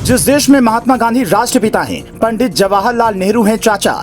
जिस देश में महात्मा गांधी राष्ट्रपिता हैं, पंडित जवाहरलाल नेहरू हैं चाचा,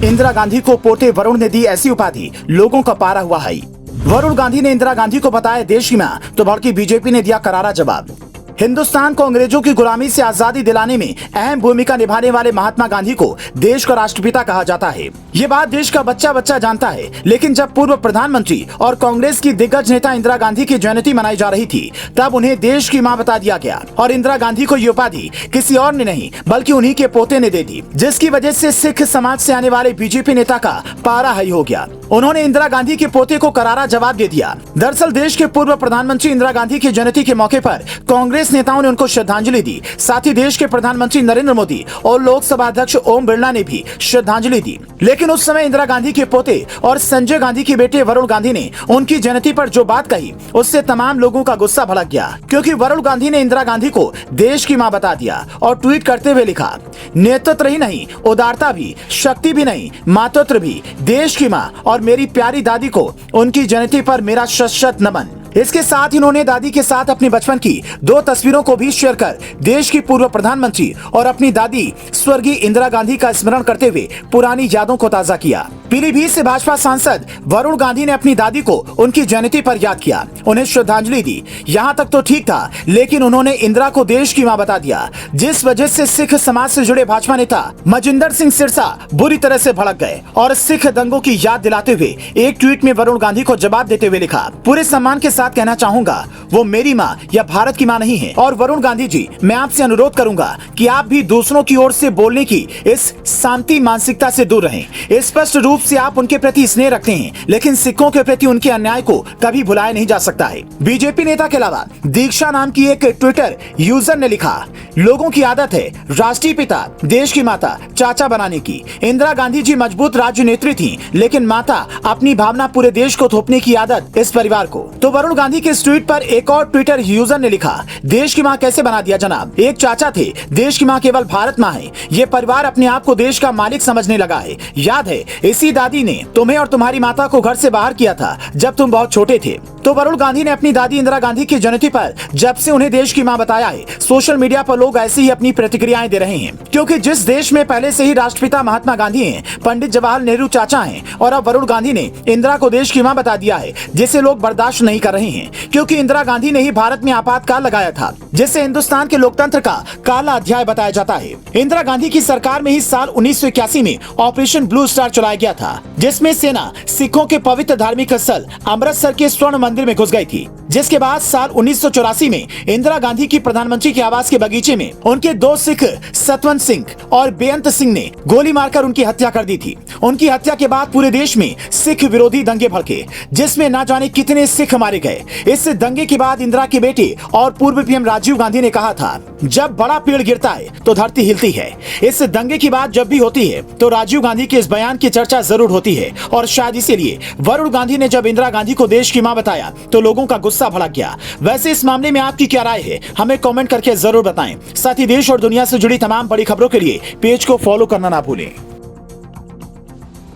इंदिरा गांधी को पोते वरुण ने दी ऐसी उपाधि, लोगों का पारा हुआ हाई। वरुण गांधी ने इंदिरा गांधी को बताया देश की मां, तो भड़की बीजेपी ने दिया करारा जवाब। हिंदुस्तान को अंग्रेजों की गुलामी से आजादी दिलाने में अहम भूमिका निभाने वाले महात्मा गांधी को देश का राष्ट्रपिता कहा जाता है। ये बात देश का बच्चा बच्चा जानता है, लेकिन जब पूर्व प्रधानमंत्री और कांग्रेस की दिग्गज नेता इंदिरा गांधी की जयंती मनाई जा रही थी, तब उन्हें देश की मां बता दिया गया और इंदिरा गांधी को ये उपाधि किसी और ने नहीं बल्कि उन्हीं के पोते ने दे दी, जिसकी वजह से सिख समाज से आने वाले बीजेपी नेता का पारा हाई हो गया। उन्होंने इंदिरा गांधी के पोते को करारा जवाब दे दिया। दरअसल देश के पूर्व प्रधानमंत्री इंदिरा गांधी की जयंती के मौके पर कांग्रेस नेताओं ने उनको श्रद्धांजलि दी। साथ ही देश के प्रधानमंत्री नरेंद्र मोदी और लोकसभा अध्यक्ष ओम बिरला ने भी श्रद्धांजलि दी। लेकिन उस समय इंदिरा गांधी के पोते और संजय गांधी के बेटे वरुण गांधी ने उनकी जयंती पर जो बात कही, उससे तमाम लोगों का गुस्सा भड़क गया, क्योंकि वरुण गांधी ने इंदिरा गांधी को देश की मां बता दिया और ट्वीट करते हुए लिखा, नेतृत्व ही नहीं, उदारता भी, शक्ति भी नहीं, मातृत्व भी, देश की मां और मेरी प्यारी दादी को उनकी जयंती पर मेरा शत-शत नमन। इसके साथ इन्होंने दादी के साथ अपनी बचपन की 2 तस्वीरों को भी शेयर कर देश की पूर्व प्रधानमंत्री और अपनी दादी स्वर्गीय इंदिरा गांधी का स्मरण करते हुए पुरानी यादों को ताजा किया। पीलीभीत से भाजपा सांसद वरुण गांधी ने अपनी दादी को उनकी जयंती पर याद किया, उन्हें श्रद्धांजलि दी। यहाँ तक तो ठीक था, लेकिन उन्होंने इंदिरा को देश की मां बता दिया, जिस वजह से सिख समाज से जुड़े भाजपा नेता मजिंदर सिंह सिरसा बुरी तरह से भड़क गए और सिख दंगों की याद दिलाते हुए एक ट्वीट में वरुण गांधी को जवाब देते हुए लिखा, पूरे सम्मान के साथ कहना चाहूंगा, वो मेरी माँ या भारत की माँ नहीं है। और वरुण गांधी जी, मैं आपसे अनुरोध करूंगा कि आप भी दूसरों की ओर से बोलने की इस शांति मानसिकता से दूर रहें। स्पष्ट रूप से आप उनके प्रति स्नेह रखते हैं, लेकिन सिखों के प्रति उनके अन्याय को कभी भुलाया नहीं जा सकता है। बीजेपी नेता के अलावा दीक्षा नाम की एक ट्विटर यूजर ने लिखा, लोगों की आदत है राष्ट्रीय पिता, देश की माता चाचा बनाने की। इंदिरा गांधी जी मजबूत राज्य नेत्री थी, लेकिन माता अपनी भावना पूरे देश को थोपने की आदत इस परिवार को। तो वरुण गांधी के इस ट्वीट पर एक और ट्विटर यूजर ने लिखा, देश की मां कैसे बना दिया जनाब, एक चाचा थे, देश की मां केवल भारत मां है। ये परिवार अपने आप को देश का मालिक समझने लगा है। याद है, इसी दादी ने तुम्हें और तुम्हारी माता को घर से बाहर किया था जब तुम बहुत छोटे थे। तो वरुण गांधी ने अपनी दादी इंदिरा गांधी की जयंती पर जब से उन्हें देश की मां बताया है, सोशल मीडिया पर लोग ऐसे ही अपनी प्रतिक्रियाएं दे रहे हैं, क्योंकि जिस देश में पहले से ही राष्ट्रपिता महात्मा गांधी हैं, पंडित जवाहरलाल नेहरू चाचा हैं, और अब वरुण गांधी ने इंदिरा को देश की मां बता दिया है, जिसे लोग बर्दाश्त नहीं कर रहे हैं, क्योंकि इंदिरा गांधी ने ही भारत में आपातकाल लगाया था, जिसे हिंदुस्तान के लोकतंत्र का काला अध्याय बताया जाता है। इंदिरा गांधी की सरकार में ही साल 1981 में ऑपरेशन ब्लू स्टार चलाया गया था, जिसमें सेना सिखों के पवित्र धार्मिक स्थल अमृतसर के स्वर्ण मंदिर में घुस गई थी। जिसके बाद साल 1984 में इंदिरा गांधी की प्रधानमंत्री के आवास के बगीचे में उनके 2 सिख सतवंत सिंह और बेअंत सिंह ने गोली मारकर उनकी हत्या कर दी थी। उनकी हत्या के बाद पूरे देश में सिख विरोधी दंगे भड़के, जिसमें ना जाने कितने सिख मारे गए। इस दंगे के बाद इंदिरा के बेटे और पूर्व पीएम राजीव गांधी ने कहा था, जब बड़ा पेड़ गिरता है तो धरती हिलती है। इस दंगे की बात जब भी होती है तो राजीव गांधी के इस बयान की चर्चा जरूर होती है, और शायद इसीलिए वरुण गांधी ने जब इंदिरा गांधी को देश की मां बताया तो लोगों का गुस्सा भड़क गया। वैसे इस मामले में आपकी क्या राय है, हमें कमेंट करके जरूर बताएं। साथ ही देश और दुनिया से जुड़ी तमाम बड़ी खबरों के लिए पेज को फॉलो करना ना भूलें।